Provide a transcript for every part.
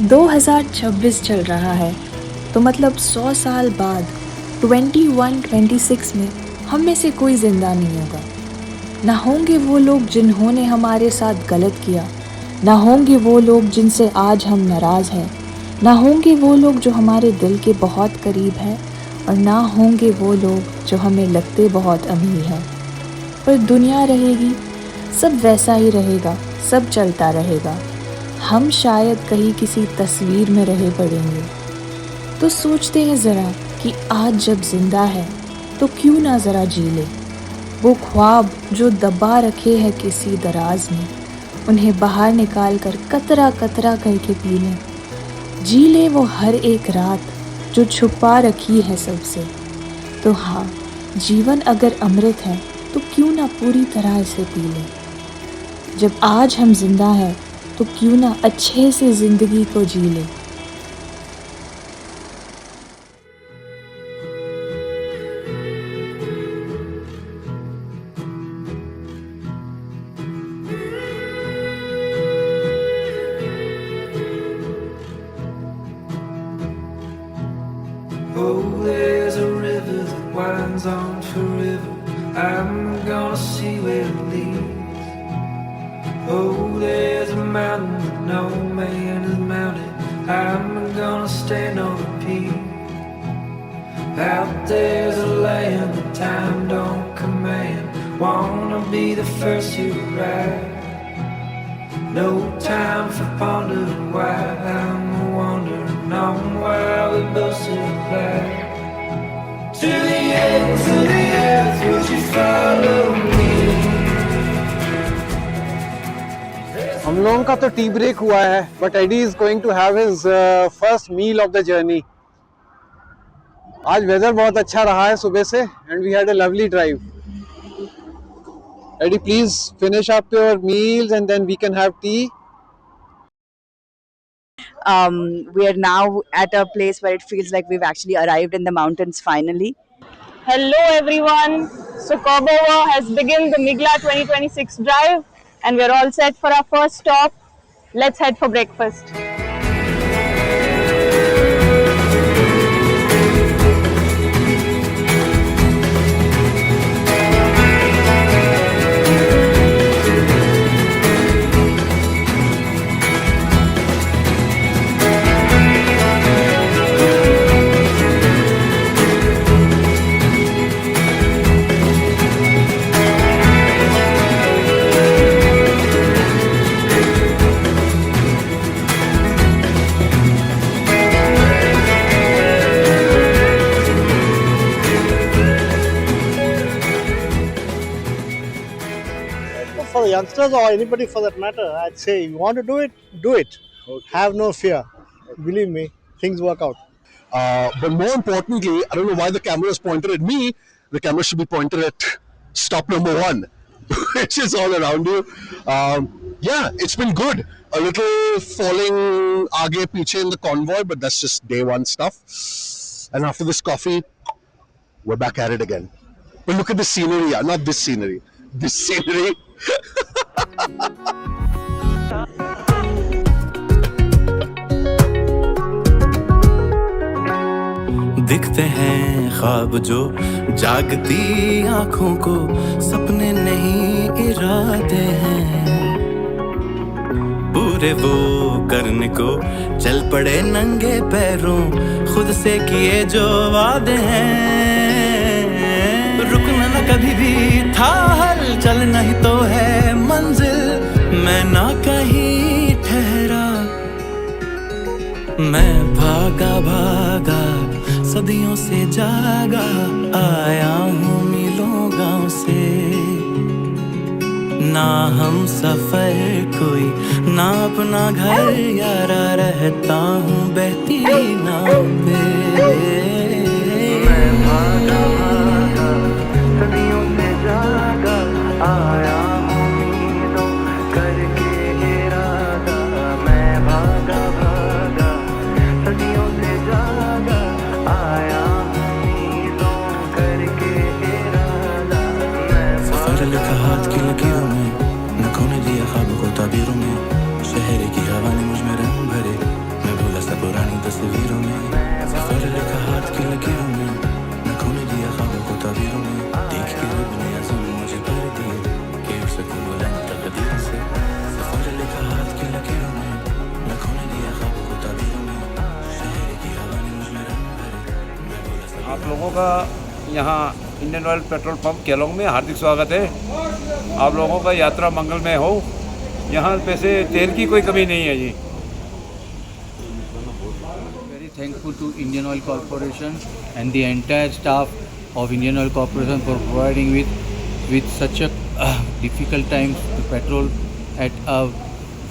2026 चल रहा है, तो मतलब 100 साल बाद 2126 में हम में से कोई ज़िंदा नहीं होगा। ना होंगे वो लोग जिन्होंने हमारे साथ गलत किया, ना होंगे वो लोग जिनसे आज हम नाराज़ हैं, ना होंगे वो लोग जो हमारे दिल के बहुत करीब हैं, और ना होंगे वो लोग जो हमें लगते बहुत अमीर हैं। पर दुनिया रहेगी, सब वैसा ही रहेगा, सब चलता रहेगा। हम शायद कहीं किसी तस्वीर में रहे पड़ेंगे। तो सोचते हैं ज़रा कि आज जब ज़िंदा है तो क्यों ना ज़रा जी ले वो ख्वाब जो दबा रखे हैं किसी दराज में, उन्हें बाहर निकाल कर कतरा कतरा करके पी लें। जी ले वो हर एक रात जो छुपा रखी है सबसे। तो हाँ, जीवन अगर अमृत है तो क्यों ना पूरी तरह इसे पी लें। जब आज हम जिंदा हैं तो क्यों ना अच्छे से ज़िंदगी को जी लें। Oh, there's a river that winds on forever. I'm gonna see where it leads. Oh, there's a mountain that no man has mounted. I'm gonna stand on the peak. Out there's a land that time don't command. Wanna be the first to arrive. No time for pondering why I'm wandering on while we both survive. To the ends of the earth, would you follow me? हम लोगों का तो T break हुआ है, but Eddie is going to have his first meal of the journey. आज weather बहुत अच्छा रहा है सुबह से, and we had a lovely drive. Eddie, please finish up your meals and then we can have tea. We are now at a place where it feels like we've actually arrived in the mountains finally. Hello everyone. So Cordoba has begun the Migla 2026 drive and we're all set for our first stop. Let's head for breakfast. For the youngsters or anybody for that matter, I'd say you want to do it, do it. Okay. Have no fear. Believe me, things work out. But more importantly, I don't know why the camera is pointed at me. The camera should be pointed at stop number 1, which is all around you. Yeah, it's been good. A little falling aage piche in the convoy, but that's just day 1 stuff. And after this coffee, we're back at it again. But look at the scenery, not this scenery. This scenery. दिखते हैं ख्वाब जो जागती आंखों को, सपने नहीं इरादे हैं। पूरे वो करने को चल पड़े नंगे पैरों, खुद से किए जो वादे हैं। रुकना न कभी भी था हल, चलना ही तो है मंजिल। मैं ना कहीं ठहरा, मैं भागा भागा सदियों से जागा, आया हूँ मीलों गाँव से। ना हम सफर कोई, ना अपना घर यारा, रहता हूँ बहती नाव पे। मैं भागा भागा सदियों से जागा, आया हूँ मीलों करके इरादा। मैं भागा भागा सदियों से जागा, आया हूँ मीलों करके इरादा। सफर लिखा हाथ की लकीरों में, न खोने दिया ख्वाब को ताबीरों में। शहर की हवा ने मुझ में रंग भरे, मैं आप लोगों का यहाँ Indian oil petrol pump Kelong में हार्दिक स्वागत है। आप लोगों का यात्रा मंगलमय हो। यहाँ पे से तेल की कोई कमी नहीं है जी। Very thankful to Indian Oil Corporation and the entire staff of Indian Oil Corporation for providing with such a difficult times the petrol at a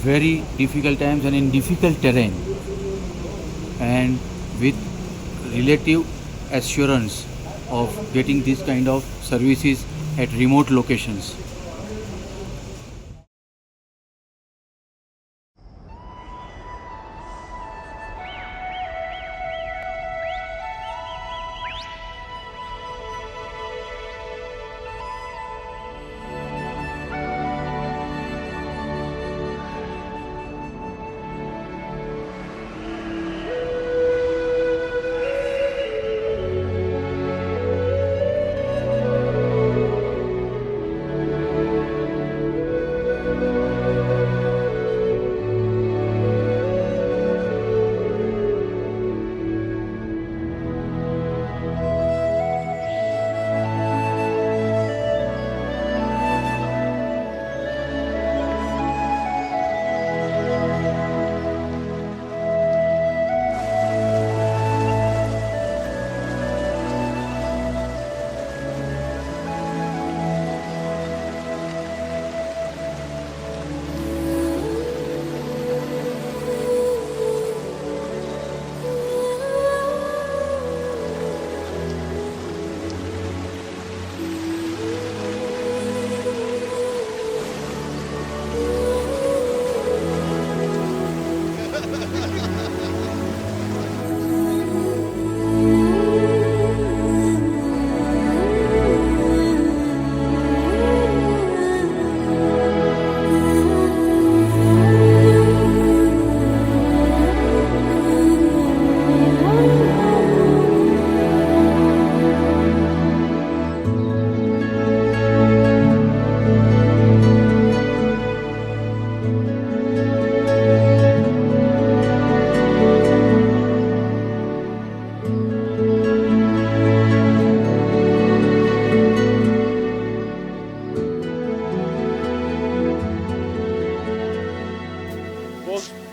very difficult times and in difficult terrain, and with relative assurance of getting this kind of services at remote locations.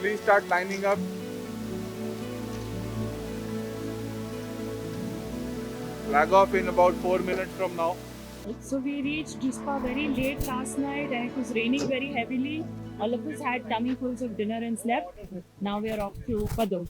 Please start lining up. Flag off in about 4 minutes from now. So we reached Jispa very late last night and it was raining very heavily. All of us had tummy fulls of dinner and slept. Now we are off to Padum.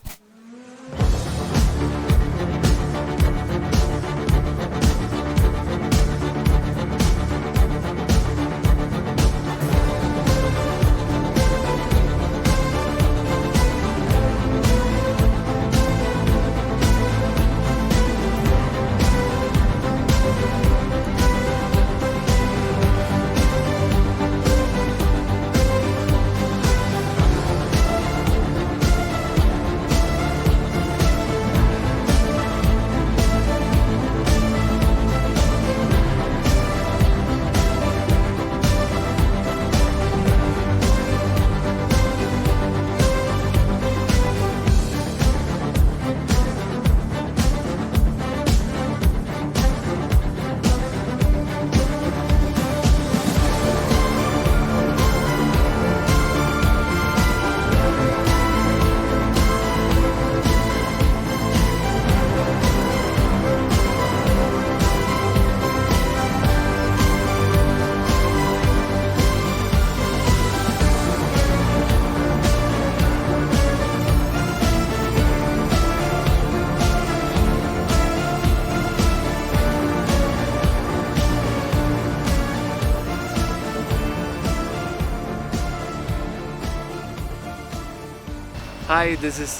Hi, this is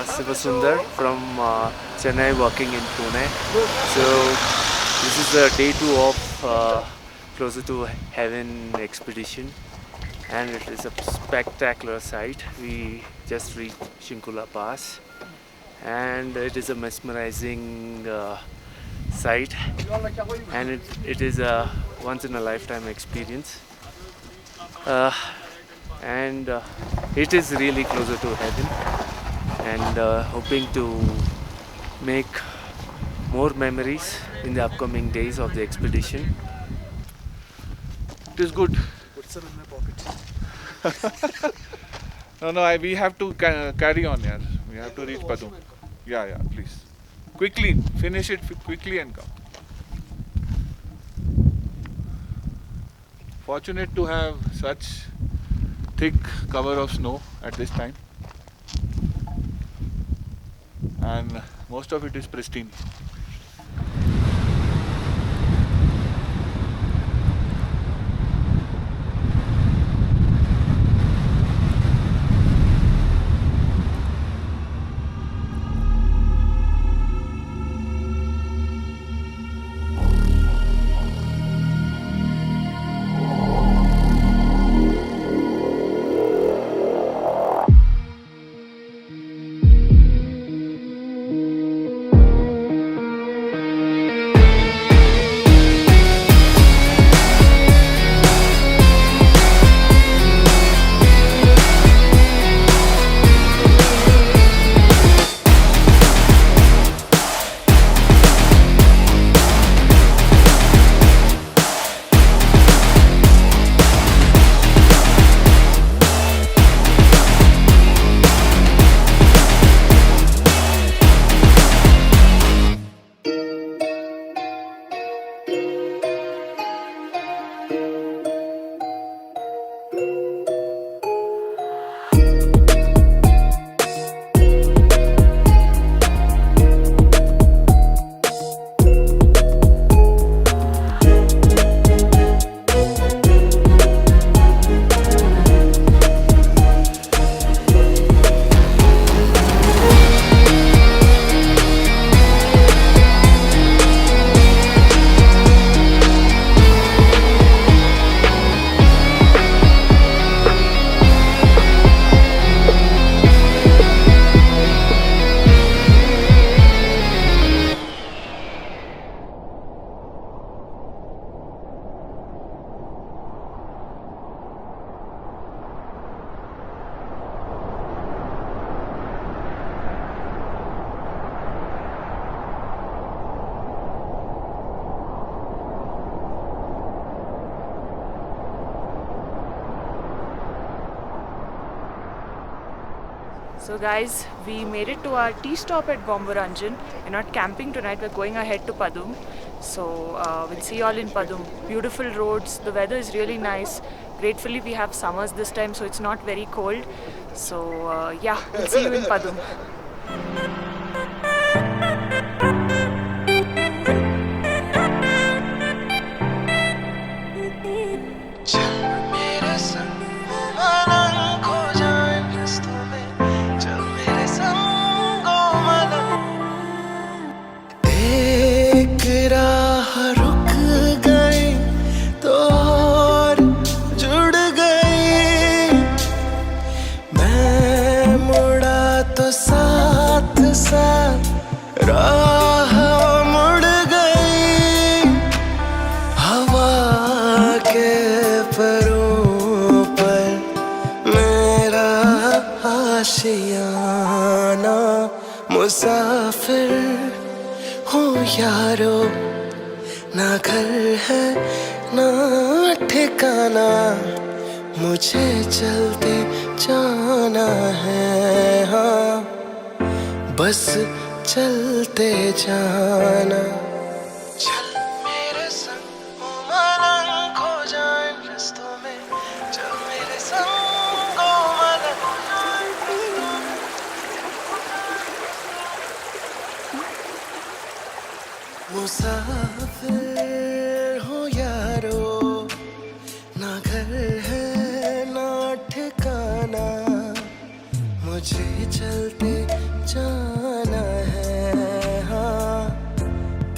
Sivasundar from Chennai, working in Pune. So this is the day 2 of Closer to Heaven expedition, and it is a spectacular sight. We just reached Shinkula Pass, and it is a mesmerizing sight, and it is a once in a lifetime experience. And it is really closer to heaven, and hoping to make more memories in the upcoming days of the expedition. It is good. Put some in my pocket. No, we have to carry on, yaar. We have to reach Padum. Yeah, please. Quickly, finish it quickly and come. Fortunate to have such thick cover of snow at this time. And most of it is pristine. So guys, we made it to our tea stop at Bombaranjan. We're not camping tonight, we're going ahead to Padum. So we'll see you all in Padum. Beautiful roads, the weather is really nice. Gratefully we have summers this time, so it's not very cold. So yeah, we'll see you in Padum. राह मुड़ गई हवा के परों पर मेरा आशियाना मुसाफिर हूँ यारो ना घर है ना ठिकाना मुझे चलते जाना है हाँ बस चलते जाना चल मेरे संग ओ मलंग खो जाए रस्तों में चल मेरे संग ओ मलंग खो जाए रस्तों में मुसाफिर हो यारो ना घर है ना ठिकाना मुझे चलते जाना है हाँ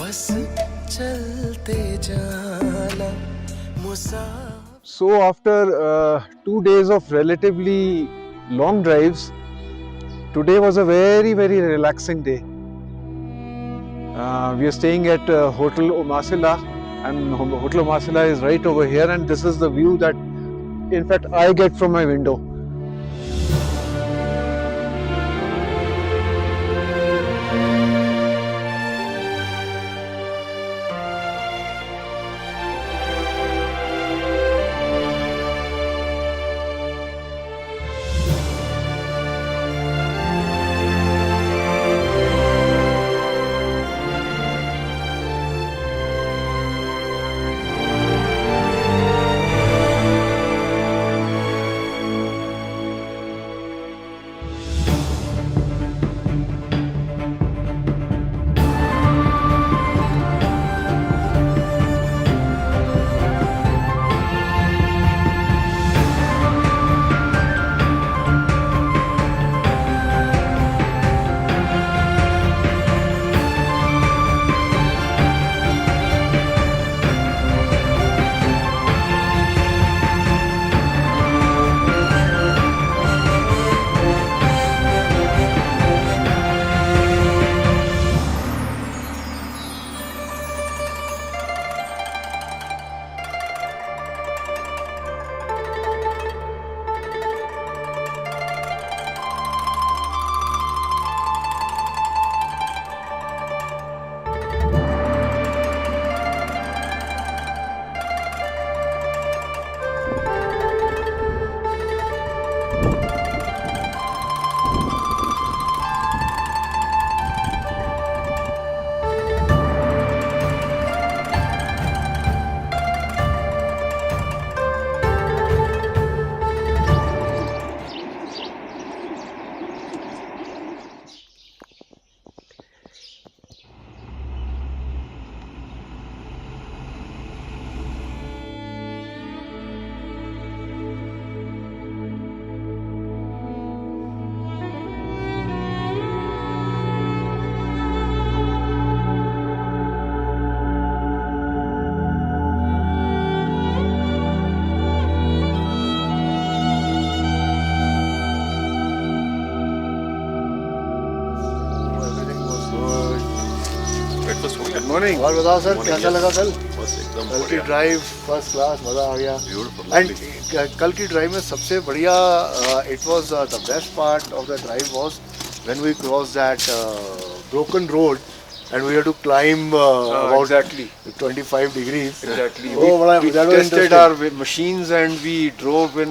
बस चलते जाना मुसाफिर So after 2 days of relatively long drives, today was a very relaxing day. We are staying at Hotel Umasila, and Hotel Umasila is right over here, and this is the view that in fact I get from my window. Breakfast हो गया? Good morning. और बताओ sir कैसा लगा कल? बस एकदम कल की बढ़िया। ड्राइव फर्स्ट क्लास, मजा आ गया। Beautiful, and lovely. कल की ड्राइव में सबसे बढ़िया it was the best part of the drive was when we cross that broken road and we had to climb about Exactly. 25 degrees. Exactly. Oh, We that was tested interesting. our machines and we drove in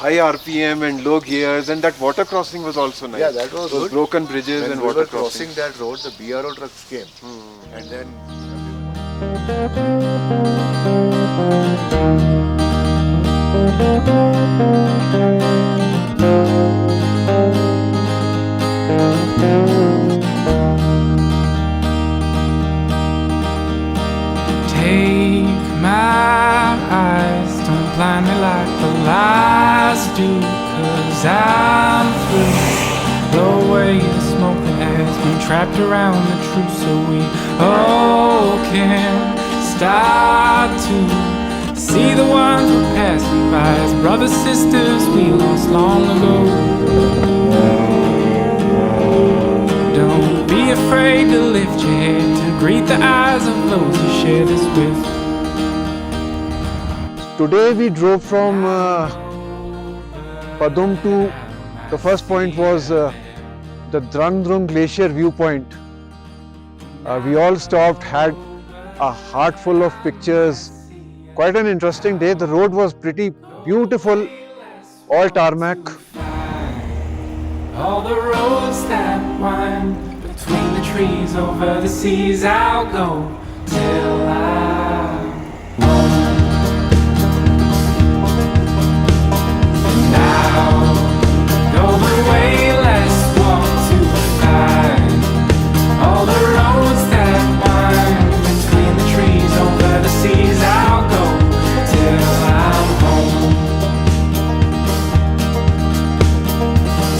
high RPM and low gears, and that water crossing was also nice. Yeah, that was Those good. broken bridges When and we water were crossing crossing. that road, the BRO trucks came, and then. Take my eyes, don't blind me like the lies do, 'cause I'm free. Blow away the smoke that has been trapped around the truth, so we all can start to see the ones we're passing by as brothers, sisters we lost long ago. Don't be afraid to lift your head, to greet the eyes of those you share this with. Today we drove from Padum to, the first point was the Drandrung Glacier viewpoint. We all stopped, had a heart full of pictures. Quite an interesting day. The road was pretty beautiful, all tarmac. All the roads that wind between the trees over the seas, I'll go till I'm home. Now go the way less walk to find. All the roads that wind between the trees over the seas, I'll go till I'm home.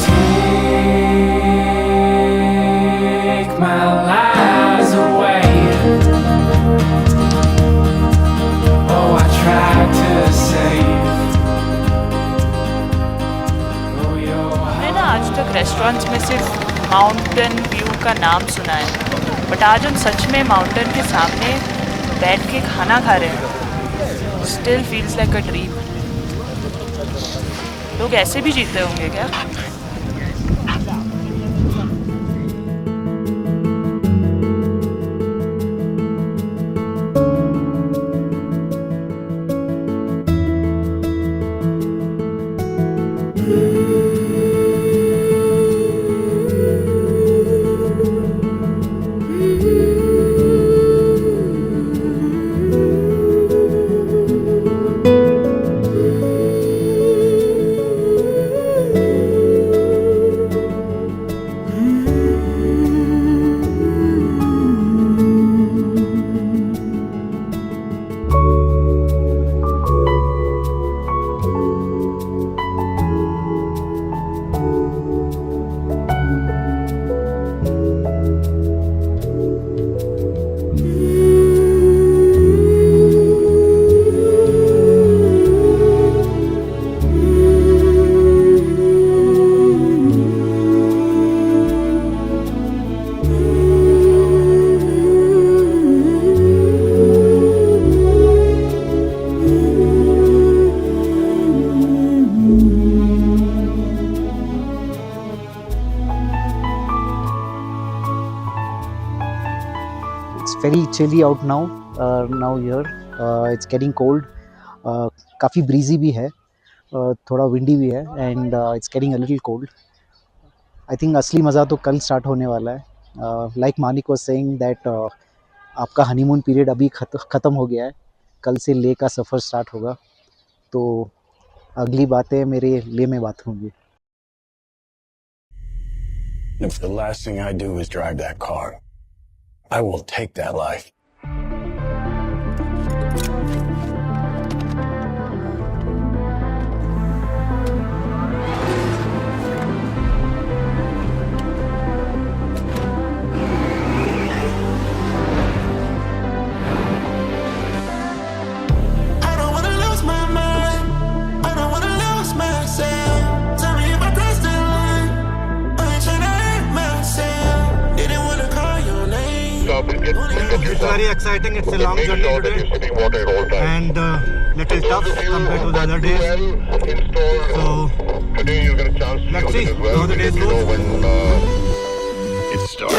Take my lies away. Oh, I tried to save. Oh, your मैंने ना आज तक restaurants में सिर्फ mountain view का नाम सुना है, बट आज हम सच में माउंटेन के सामने बैठ के खाना खा रहे हैं. Still feels like a dream. लोग ऐसे भी जीते होंगे क्या? It's very chilly out now. Now here it's getting cold. काफ़ी breezy भी है, थोड़ा windy भी है, and it's getting a little cold. I think असली मज़ा तो कल start होने वाला है. Like Manik was saying that आपका honeymoon period अभी ख़त्म हो गया है. कल से ले का सफ़र start होगा. तो अगली बातें मेरे ले में बात होंगी. If the last thing I do is drive that car, I will take that life. It's very exciting. It's a long journey today and little tough compared to the other days. So let's see how the days go. It starts.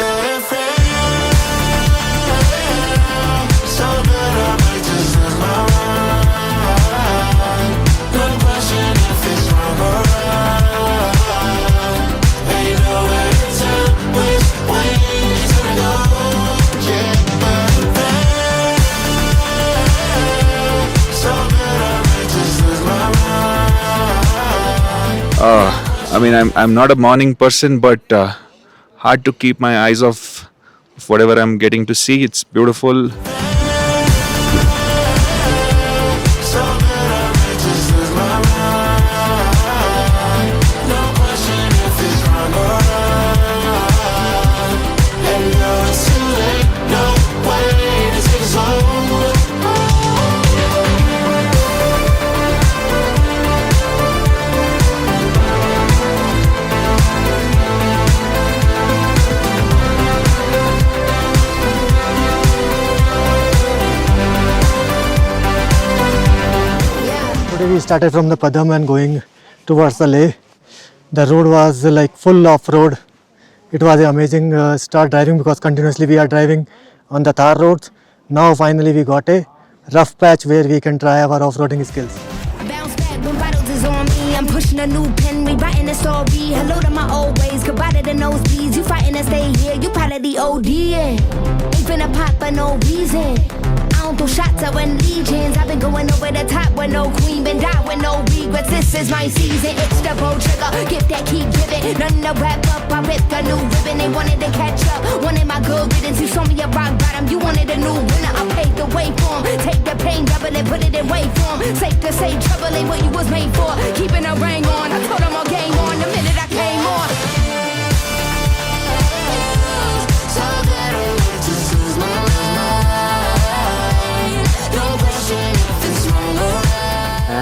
I mean, I'm not a morning person, but hard to keep my eyes off whatever I'm getting to see. It's beautiful. Today we started from the Padam and going towards the Leh. The road was like full off-road. It was an amazing start driving because continuously we are driving on the tar roads. Now finally we got a rough patch where we can try our off-roading skills. I'm pushing a new pen, rewriting a story. Hello to my old ways, goodbye to the nosebleeds. You fighting to stay here, you part of the OD. Ain't finna pop for no reason. I don't throw shots, I run legions. I've been going over the top with no queen, been die with no regrets. This is my season, it's the road trigger. Gift that keep giving, nothing to wrap up. I ripped a new ribbon, they wanted to catch up. Wanted my good riddance, you showed me a rock bottom. You wanted a new winner, I paved the way for 'em. Take the pain, double it, put it in wait form. Safe to say, trouble ain't what you was made for. Keeping a ring on, I told them all game on the minute I came on.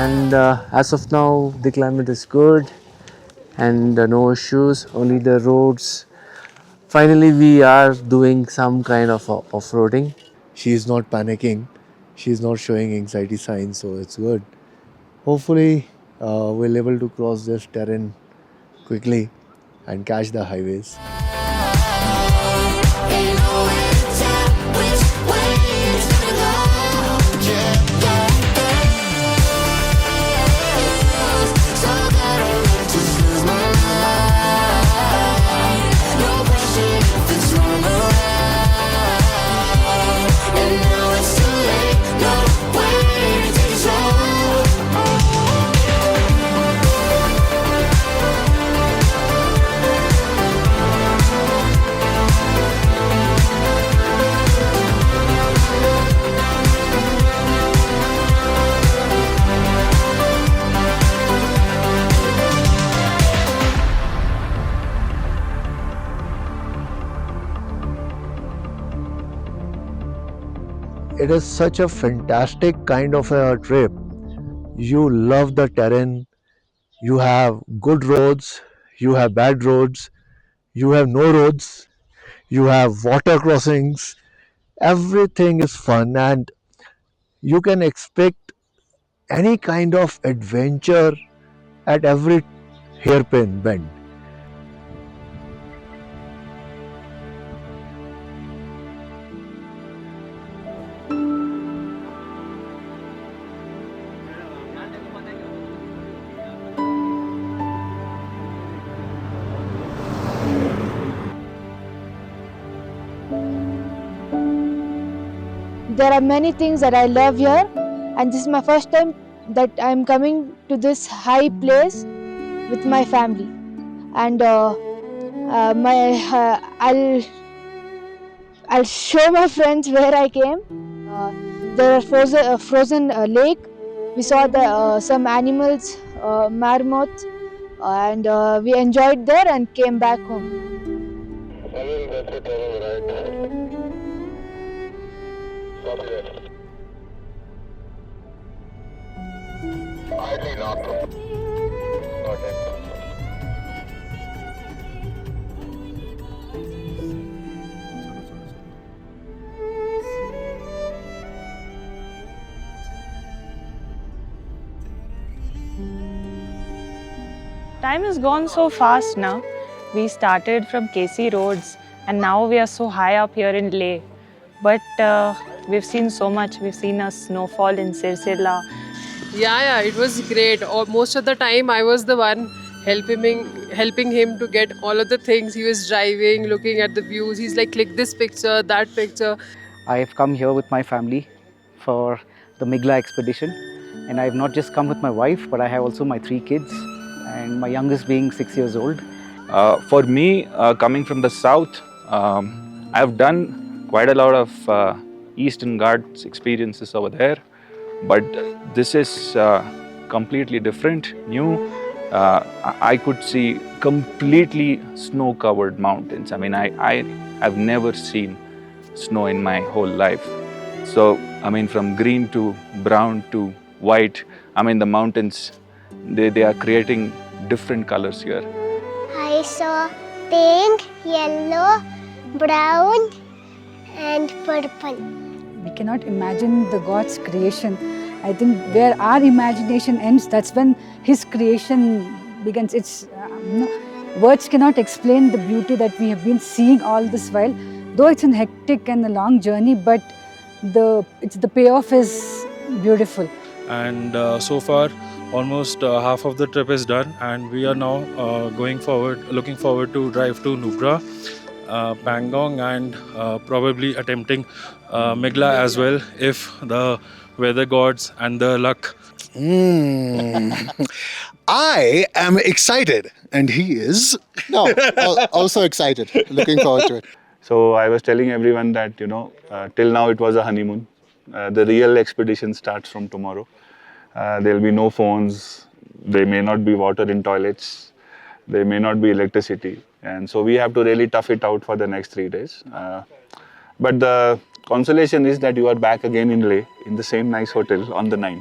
And as of now the climate is good and no issues, only the roads. Finally we are doing some kind of off-roading. She is not panicking. She is not showing anxiety signs, so it's good. Hopefully we'll able to cross this terrain quickly and catch the highways. It is such a fantastic kind of a trip. You love the terrain, you have good roads, you have bad roads, you have no roads, you have water crossings. Everything is fun and you can expect any kind of adventure at every hairpin bend. There are many things that I love here, and this is my first time that I'm coming to this high place with my family. And I'll show my friends where I came. There are a frozen lake. We saw some animals, marmots, and we enjoyed there and came back home. Time has gone so fast now. We started from KC roads and now we are so high up here in Leh. But we've seen so much. We've seen a snowfall in Sirsila. Yeah, it was great. Most of the time I was the one helping him to get all of the things. He was driving, looking at the views. He's like, click this picture, that picture. I have come here with my family for the Migla expedition, and I have not just come with my wife, but I have also my 3 kids, and my youngest being 6 years old. For me, coming from the south, I have done quite a lot of Eastern Ghats experiences over there, but this is completely different, new. I could see completely snow-covered mountains. I mean, I have never seen snow in my whole life. So, I mean, from green to brown to white, I mean, the mountains, they are creating different colors here. I saw pink, yellow, brown and purple. We cannot imagine the God's creation. I think where our imagination ends, that's when His creation begins. It's words cannot explain the beauty that we have been seeing all this while. Though it's a hectic and a long journey, but the payoff is beautiful. And so far, almost half of the trip is done, and we are now looking forward to drive to Nubra, Pangong, and probably attempting Migla as well, if the weather gods and the luck. I am excited, and he is. No, also excited. Looking forward to it. So I was telling everyone that, till now it was a honeymoon. The real expedition starts from tomorrow. There'll be no phones. There may not be water in toilets. There may not be electricity. And so we have to really tough it out for the next 3 days. But the consolation is that you are back again in Leh, in the same nice hotel on the 9th.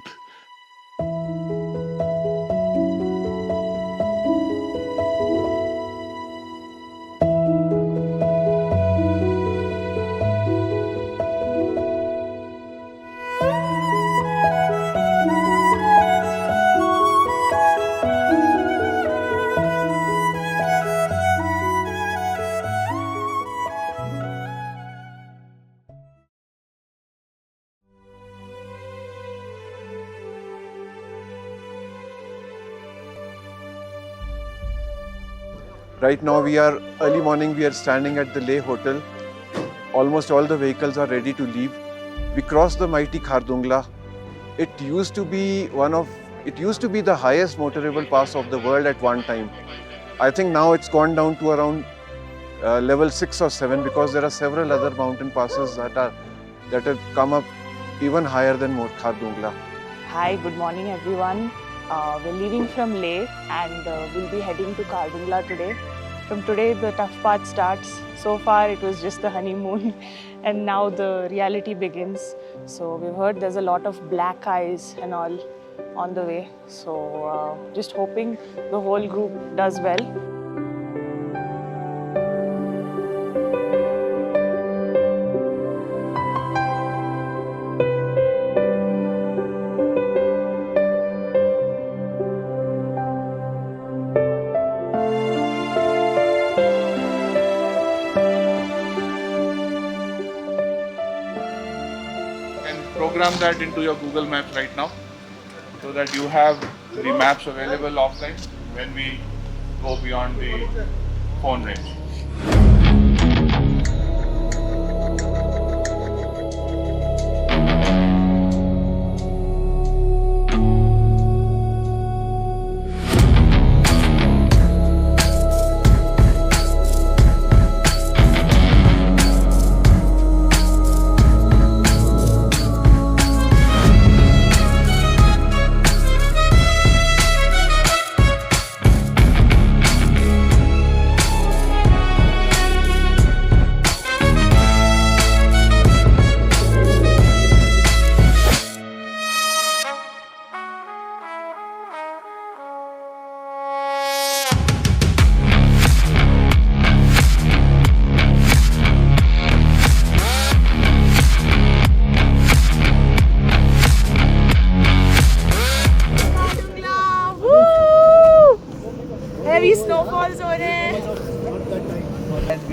Right now early morning, we are standing at the Leh Hotel. Almost all the vehicles are ready to leave. We crossed the mighty Khardungla. It used to be the highest motorable pass of the world at one time. I think now it's gone down to around level 6 or 7, because there are several other mountain passes that have come up even higher than Khardungla. Hi, good morning everyone. We're leaving from Leh and we'll be heading to Khardungla today. From today, the tough part starts. So far, it was just the honeymoon, and now the reality begins. So we've heard there's a lot of black ice and all on the way. So just hoping the whole group does well. Program that into your Google Maps right now, so that you have the maps available offline when we go beyond the phone range.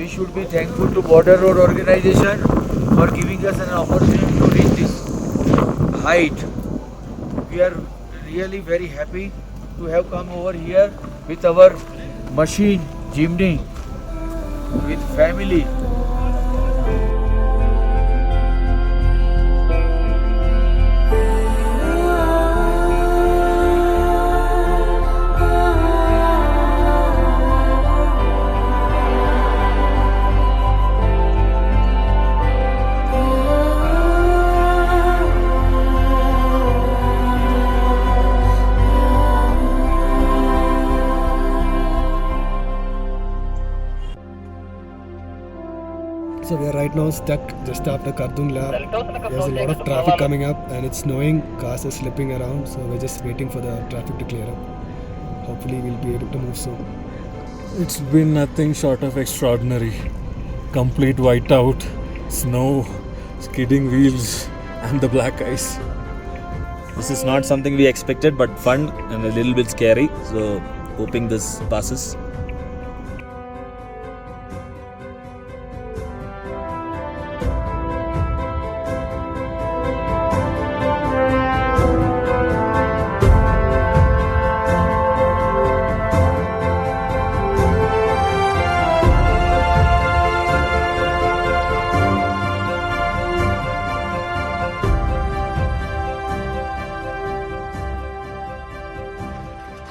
should be thankful to Border Road Organization for giving us an opportunity to reach this height. We are really very happy to have come over here with our machine, Jimny, with family. So we are right now stuck just after Kardungla. There's a lot of traffic coming up and it's snowing, cars are slipping around, so we're just waiting for the traffic to clear up. Hopefully we'll be able to move soon. It's been nothing short of extraordinary. Complete whiteout, snow, skidding wheels and the black ice. This is not something we expected, but fun and a little bit scary, so hoping this passes.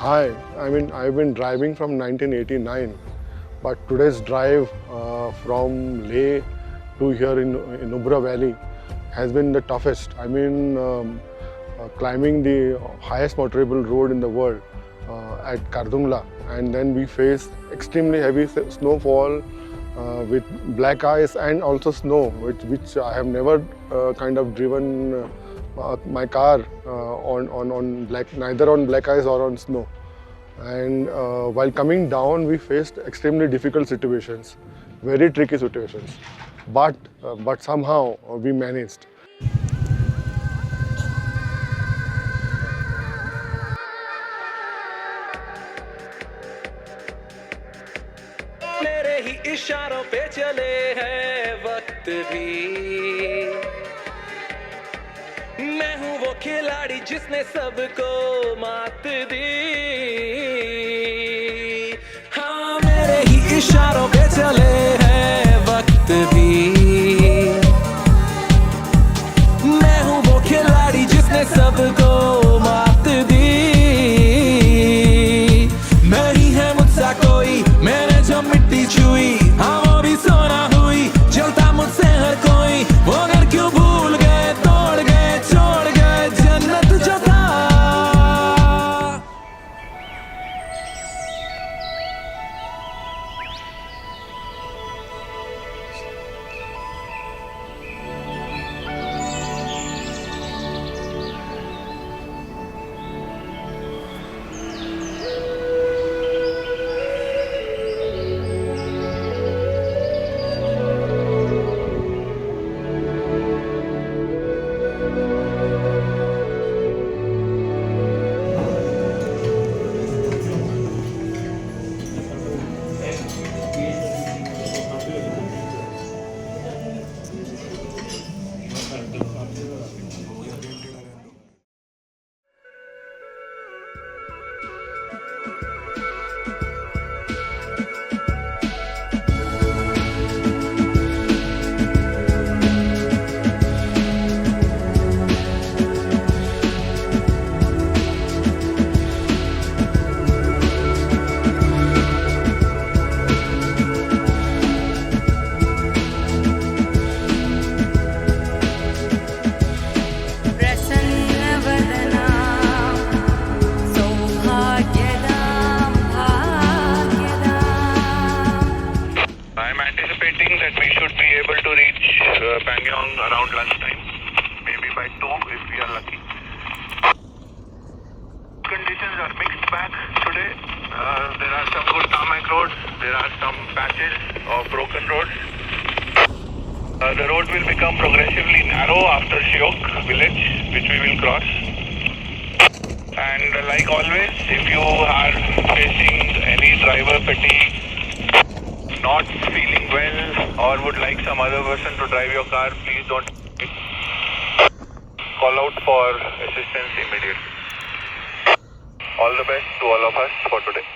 Hi, I've been driving from 1989, but today's drive from Leh to here in Nubra Valley has been the toughest. Climbing the highest motorable road in the world at Kardungla, and then we faced extremely heavy snowfall with black ice and also snow, which I have never kind of driven my car neither on black ice or on snow. And while coming down, we faced extremely difficult situations, very tricky situations, but somehow we managed. मेरे ही इशारों पे चले हैं वक्त भी, मैं हूँ वो खिलाड़ी जिसने सबको मात दी। हाँ मेरे ही इशारों पे चले हैं वक्त भी, मैं हूँ वो खिलाड़ी जिसने सबको मात दी। नहीं है मुझसा कोई, मैंने जो मिट्टी छुई, हाँ वो भी सोना हुई, जलता मुझसे हर कोई, वो घर क्यों भूल गए, तोड़ गए, छोड़ गए जन्नत जो था। Pangong around lunchtime, maybe by 2 if we are lucky. Conditions are mixed bag today. There are some good tarmac roads, there are some patches of broken roads. The road will become progressively narrow after Shiok village, which we will cross. And like always, if you are facing any driver fatigue, not feeling well or would like some other person to drive your car, please don't call out for assistance immediately. All the best to all of us for today.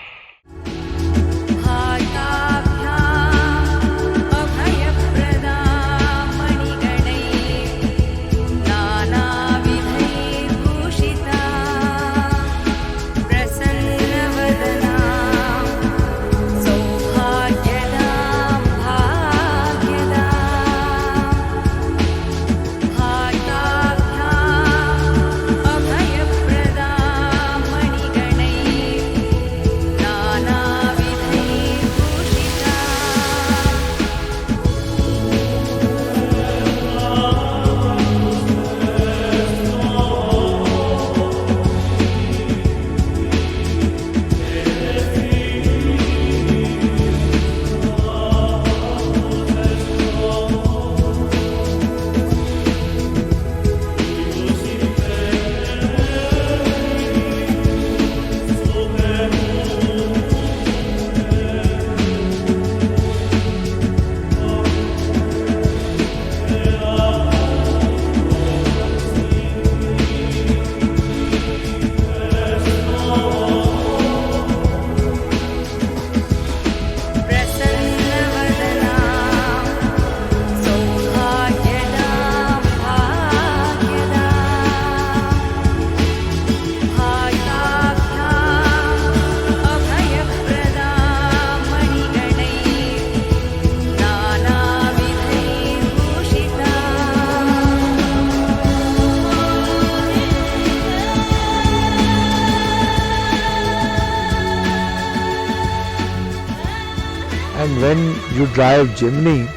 And when you drive Jimny,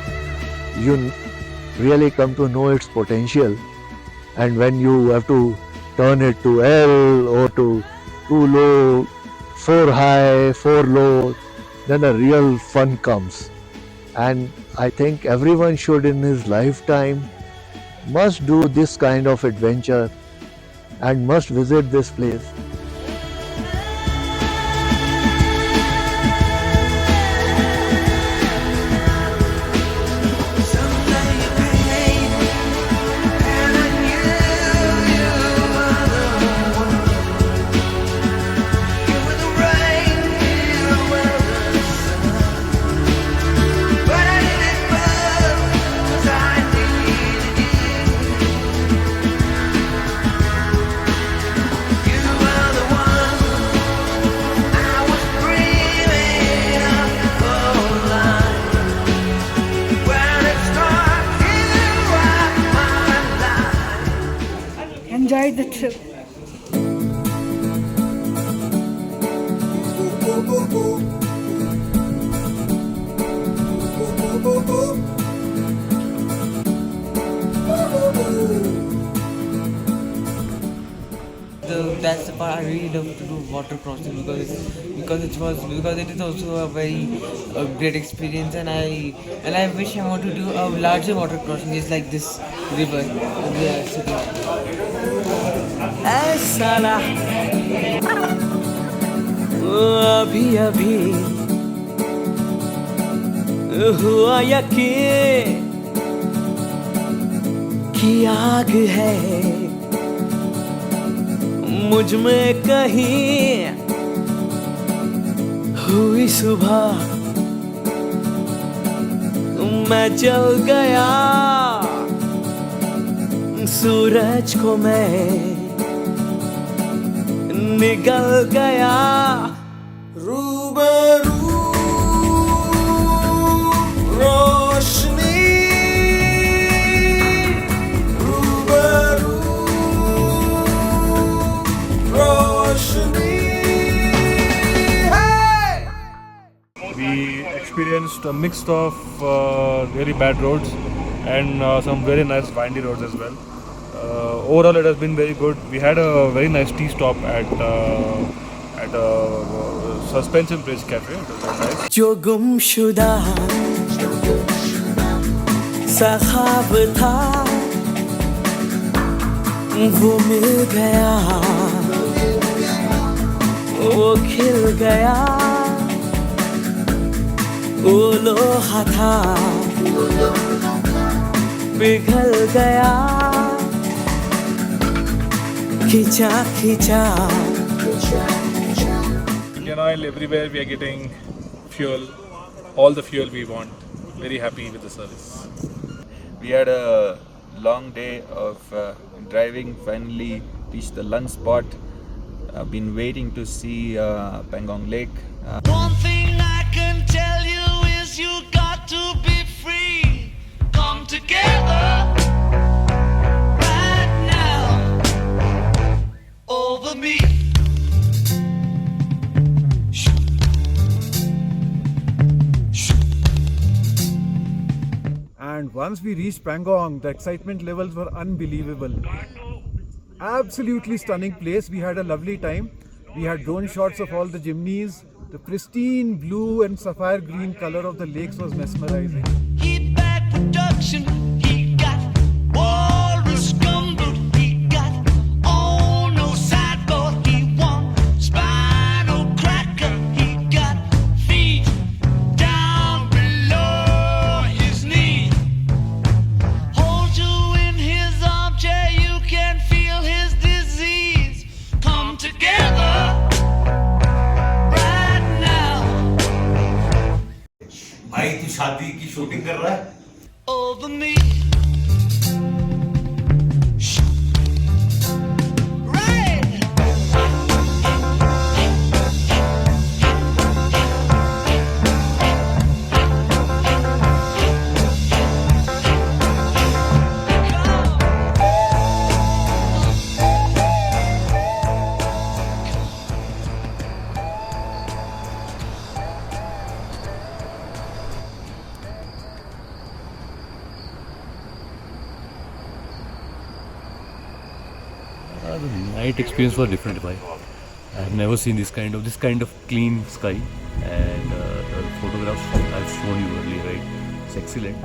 you really come to know its potential. And when you have to turn it to L or to 2 low, 4 high, 4 low, then a real fun comes. And I think everyone should in his lifetime must do this kind of adventure and must visit this place. Enjoyed the trip. That's the part I really love to do, water crossing, because it is also a very great experience, and I wish I want to do a larger water crossing just like this river we are sitting. साला अभी अभी हुआ यकीन कि आग है मुझ में कहीं हुई सुबह मैं जल गया सूरज को मैं निगल गया रूबरू रोशनी रूबरू रोशनी We experienced a mix of really bad roads and some very nice windy roads as well. Overall, it has been very good. We had a very nice tea stop at a suspension bridge cafe. It was very nice. जो गुमशुदा सा ख्वाब था वो मिल गया वो खिल गया वो लोहा था पिघल गया, खींचा खींचा. Indian Oil, everywhere we are getting fuel, all the fuel we want. Very happy with the service. We had a long day of driving, finally reached the lunch spot. I've been waiting to see Pangong Lake. One thing I can tell you is you got to be free. Come together right now over me. And once we reached Pangong, the excitement levels were unbelievable. Absolutely stunning place. We had a lovely time. We had drone shots of all the chimneys. The pristine blue and sapphire green color of the lakes was mesmerizing. Heat back production. He got walrus gumbo. He got on no sideboard. He won spinal cracker. He got feet down below his knee. Hold you in his arms, yeah, you can feel his disease. Come together. भाई तू शादी की shooting कर रहा है? Over me. The night experience was different. I have never seen this kind of clean sky, and the photographs I've shown you earlier, right? It's excellent.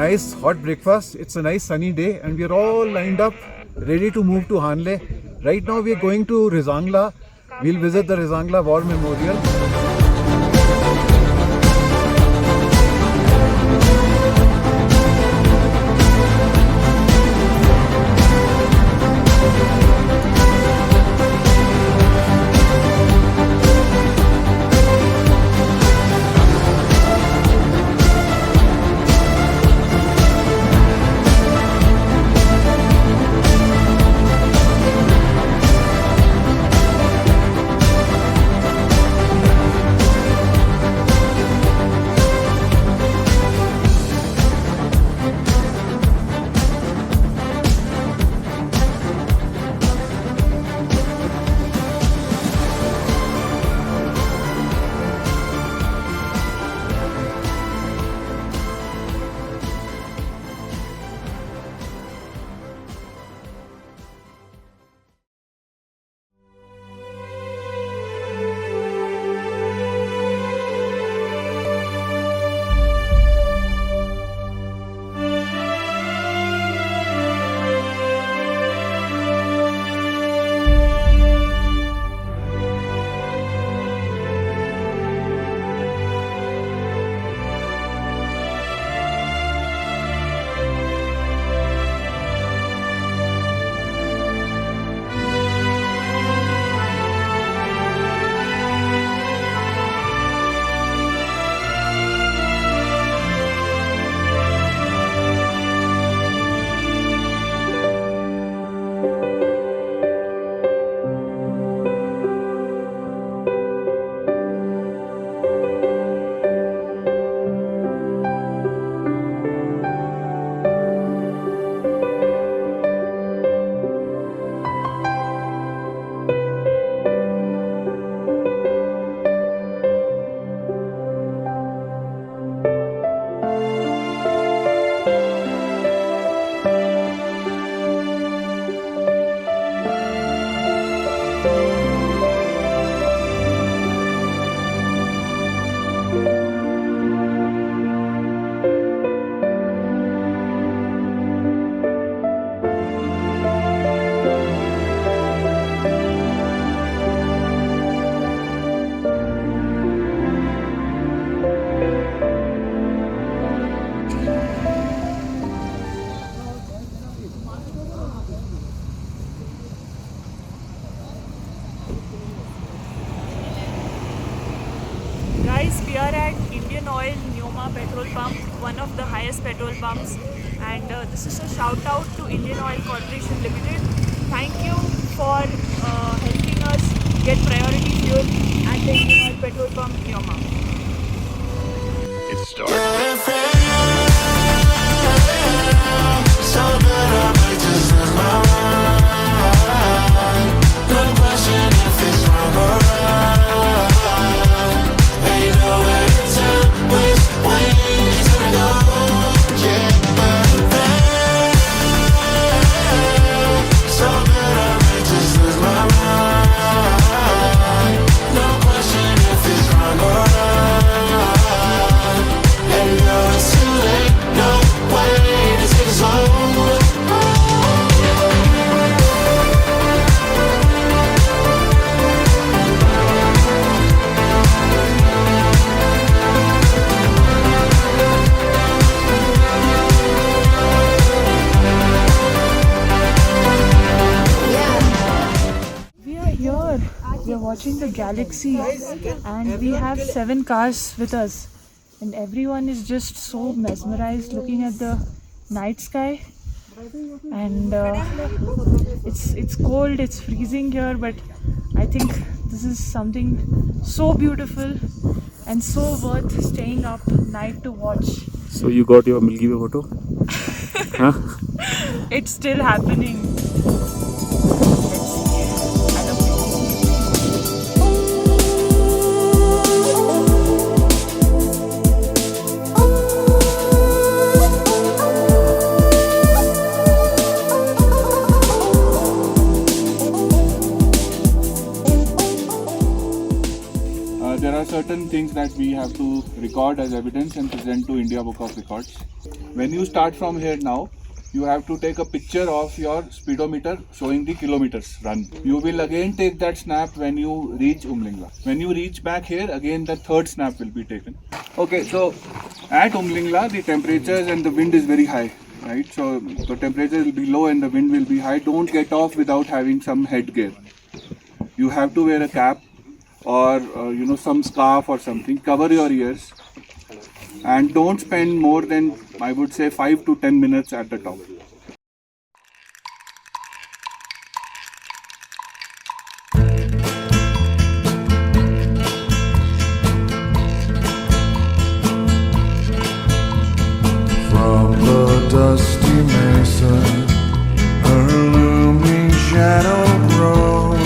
Nice hot breakfast. It's a nice sunny day and we are all lined up ready to move to Hanle. Right now we are going to Rizangla. We'll visit the Rizangla War Memorial. guys, we are at Indian Oil Neoma petrol pump, one of the highest petrol pumps, and this is a shout out to Indian Oil Corporation Limited. Thank you for helping us get priority fuel at the Indian Oil petrol pump Neoma. It starts. So good, I might just lose my mind. No question if it's wrong or right. Ain't no way to tell which way it's gonna go. Yeah, but then so good, I might just lose my mind. No question if it's wrong or right. And no, it's too late. No way to take us home. We are here. We are watching the galaxy, and we have 7 cars with us, and everyone is just so mesmerized looking at the night sky. And it's cold, it's freezing here, but I think this is something so beautiful and so worth staying up night to watch. So you got your Milky Way photo? Huh? It's still happening. There are certain things that we have to record as evidence and present to India Book of Records. When you start from here now, you have to take a picture of your speedometer showing the kilometers run. You will again take that snap when you reach Umlingla. When you reach back here, again the third snap will be taken. Okay, so at Umlingla, the temperatures and the wind is very high, right? So the temperature will be low and the wind will be high. Don't get off without having some headgear. You have to wear a cap or some scarf or something. Cover your ears. And don't spend more than, I would say, 5 to 10 minutes at the top. From the dusty mesa, her looming shadow grows,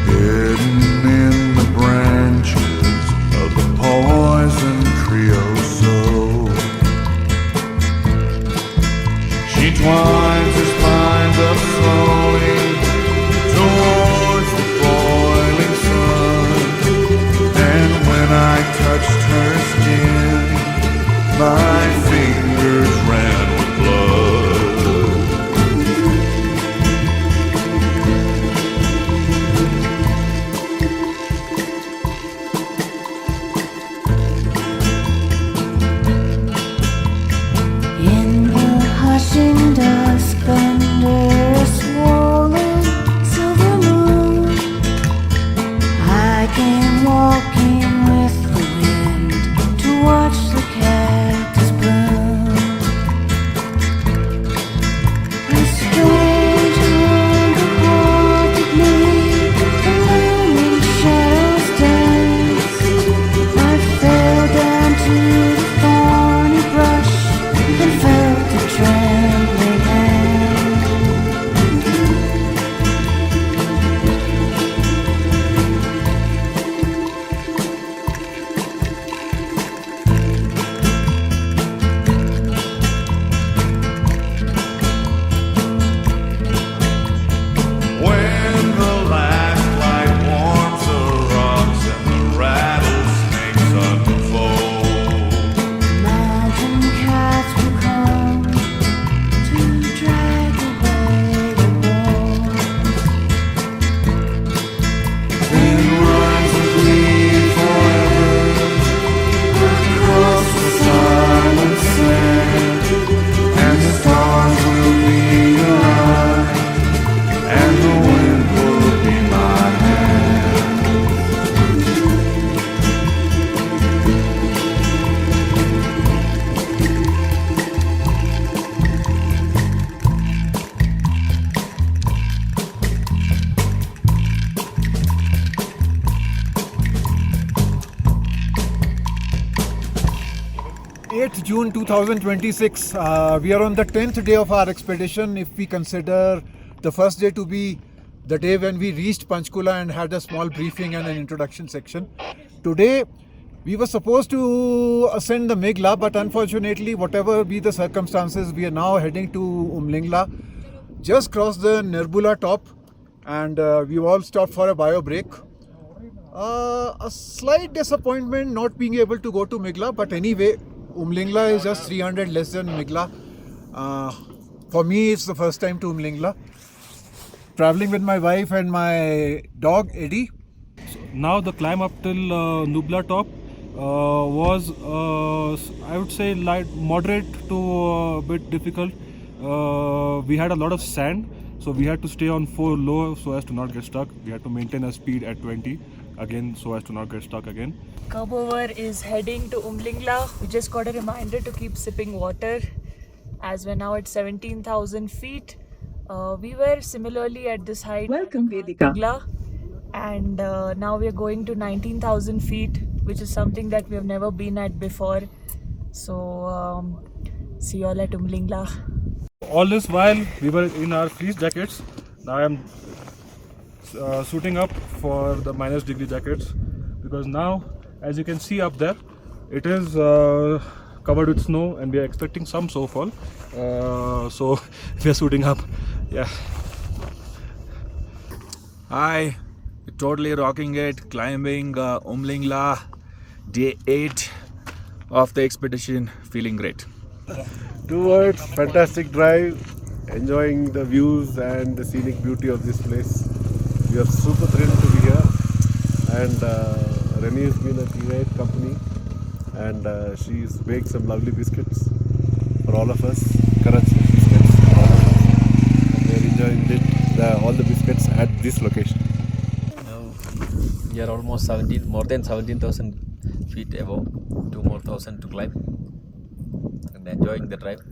hidden in the branches of the poison creosote. 8th June 2026. We are on the 10th day of our expedition. If we consider the first day to be the day when we reached Panchkula and had a small briefing and an introduction section. Today, we were supposed to ascend the Meghla, but unfortunately, whatever be the circumstances, we are now heading to Umlingla. Just crossed the Nirbula top, and we all stopped for a bio break. A slight disappointment not being able to go to Meghla, but anyway, Umlingla is just 300 less than Meghla. For me, it's the first time to Umlingla. Traveling with my wife and my dog Eddie. Now the climb up till Nubla top was, I would say, light, moderate to a bit difficult. We had a lot of sand, so we had to stay on 4 low so as to not get stuck. We had to maintain a speed at 20 again so as to not get stuck again. Curbover is heading to Umlingla. We just got a reminder to keep sipping water as we're now at 17,000 feet. We were similarly at this height. Welcome, Vedika. And now we are going to 19,000 feet, which is something that we have never been at before. So, see you all at Umlingla. All this while we were in our fleece jackets. Now I am suiting up for the -degree jackets, because now, as you can see up there, it is covered with snow and we are expecting some snowfall. So we are suiting up. Yeah. Hi, totally rocking it, climbing Umlingla, day 8 of the expedition, feeling great. Towards fantastic drive, enjoying the views and the scenic beauty of this place. We are super thrilled to be here, and Rennie has been a great company, and she's baked some lovely biscuits for all of us, Karachi biscuits for all of us. And we are enjoying all the biscuits at this location. We are almost more than 17,000 feet above, 2 more thousand to climb, and enjoying the drive.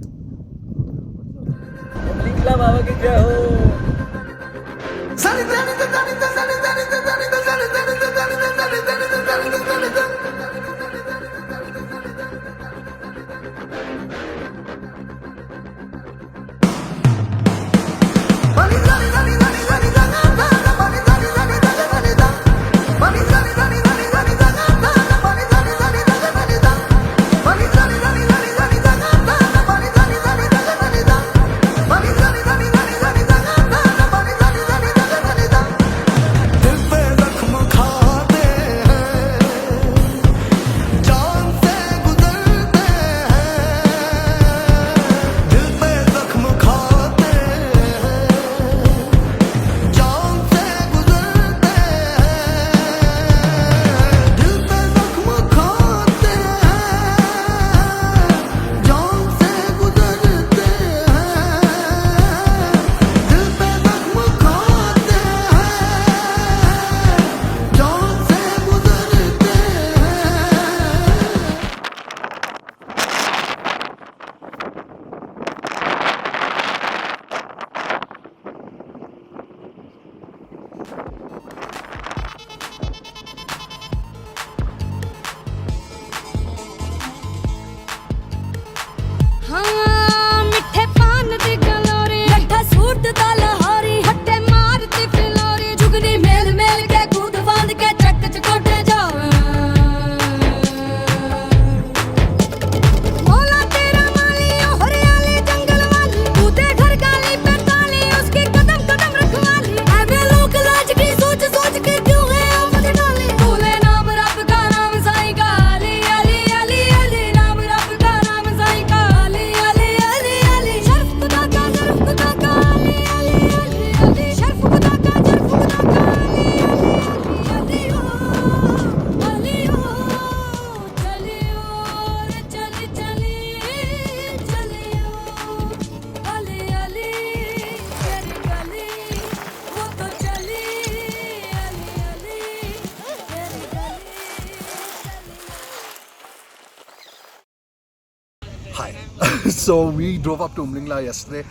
Hi. So we drove up to Umlingla yesterday.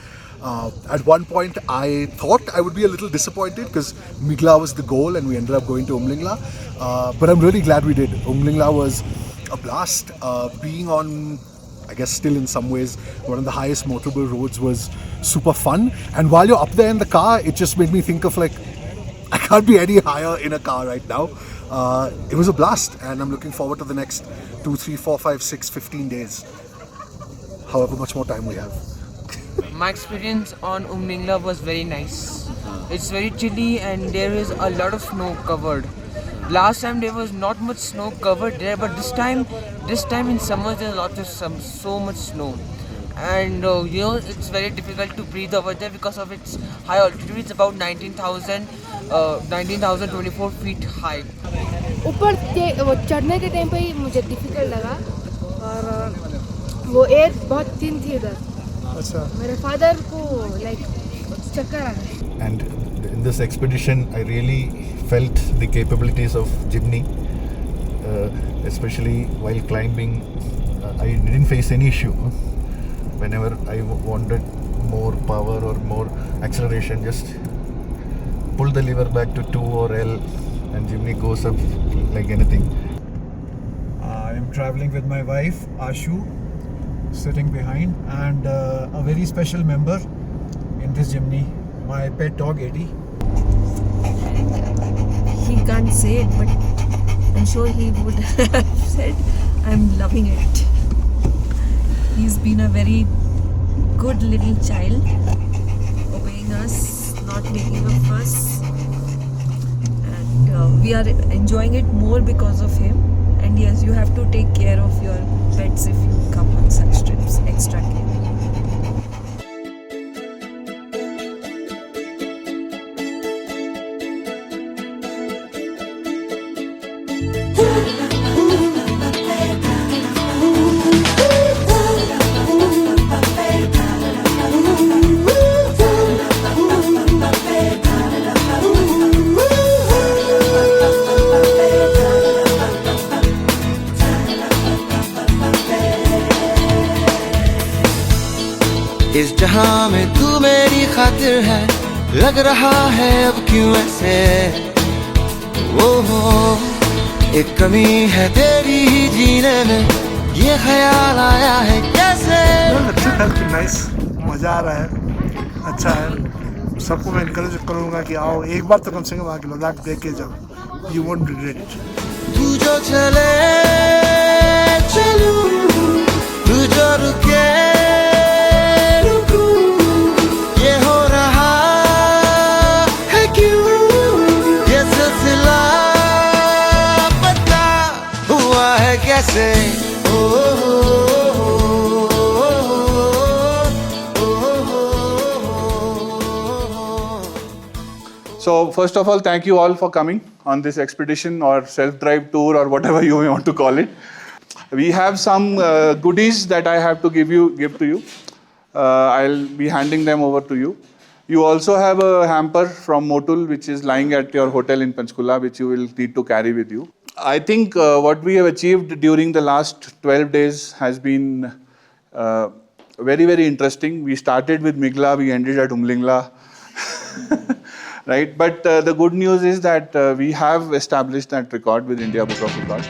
At one point, I thought I would be a little disappointed because Meghla was the goal and we ended up going to Umlingla. But I'm really glad we did. Umlingla was a blast. Being on I guess still in some ways one of the highest motorable roads, was super fun. And while you're up there in the car, it just made me think of like, I can't be any higher in a car right now. It was a blast, and I'm looking forward to the next 2, 3, 4, 5, 6, 15 days. However much more time we have. My experience on Umlingla was very nice. It's very chilly and there is a lot of snow covered. Last time there was not much snow covered there, but this time in summer there's so much snow. And it's very difficult to breathe over there because of its high altitude. It's about 19,024 feet high. ऊपर वो चढ़ने के time पे ही मुझे difficult लगा, और वो air बहुत थिन थी उधर. अच्छा. मेरे फादर को लाइक चक्कर आ गए. And in this expedition, I really felt the capabilities of Jimny, especially while climbing. I didn't face any issue. Whenever I wanted more power or more acceleration, just pull the lever back to 2 or L, and Jimny goes up like anything. I'm traveling with my wife Ashu, sitting behind, and a very special member in this Jimny, my pet dog Eddie. He can't say it, but I'm sure he would have said, I'm loving it. He's been a very good little child, obeying us, not making a fuss, and we are enjoying it more because of him. And yes, you have to take care of your pets if you come on such trips, extra care. इस जहां में तू मेरी खातिर है, लग रहा है अब क्यों ऐसे. वो हो एक कमी है तेरी ही जीने में, ये ख्याल आया है कैसे. नाइस, मजा आ रहा है, अच्छा है. सबको मैं इनकरेज करूंगा कि आओ एक बार तो कम से कम आके लद्दाख देख के जाओ. You won't regret it. तू जो चले चलूं, तू जो रुके कैसे. So first of all, thank you all for coming on this expedition or self-drive tour or whatever you may want to call it. We have some goodies that I have to give to you. I'll be handing them over to you. You also have a hamper from Motul, which is lying at your hotel in Panchkula, which you will need to carry with you. I think what we have achieved during the last 12 days has been very, very interesting. We started with Migla, we ended at Umlingla, right? But the good news is that we have established that record with India Book of Records.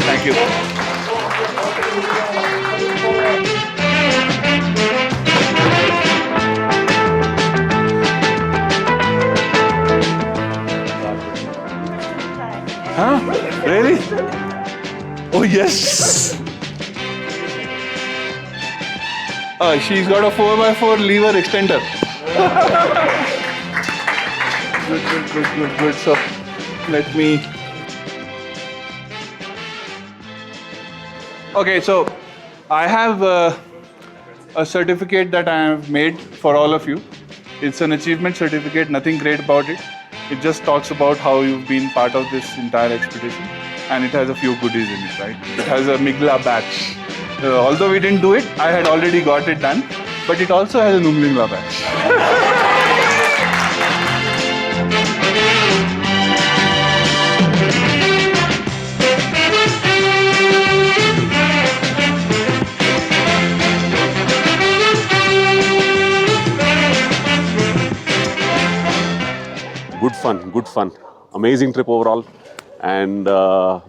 Thank you. Huh? Really? Oh yes. She's got a 4x4 lever extender. Good. So let me. Okay, so I have a certificate that I have made for all of you. It's an achievement certificate, nothing great about it. It just talks about how you've been part of this entire expedition, and it has a few goodies in it, right? It has a Migla badge. Although we didn't do it, I had already got it done, but it also has an Umlingla badge. good fun. Amazing trip overall. And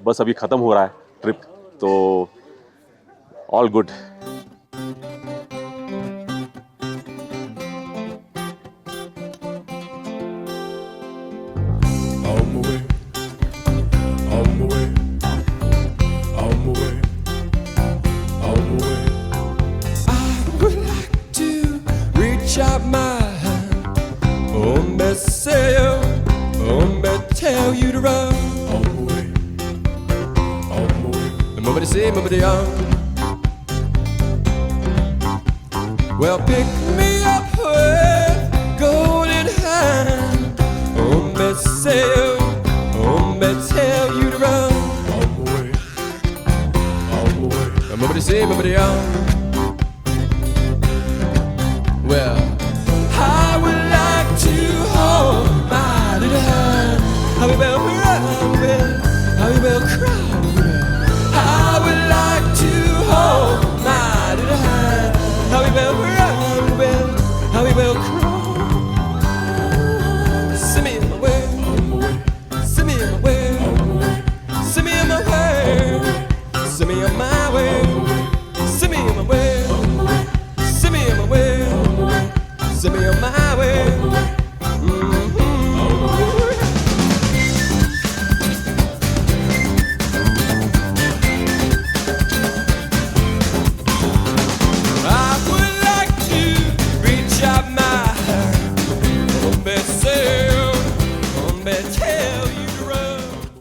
बस अभी ख़त्म हो रहा है trip, तो all good. Out my hand, tell you to run. On my way, nobody say, nobody on. Well, pick me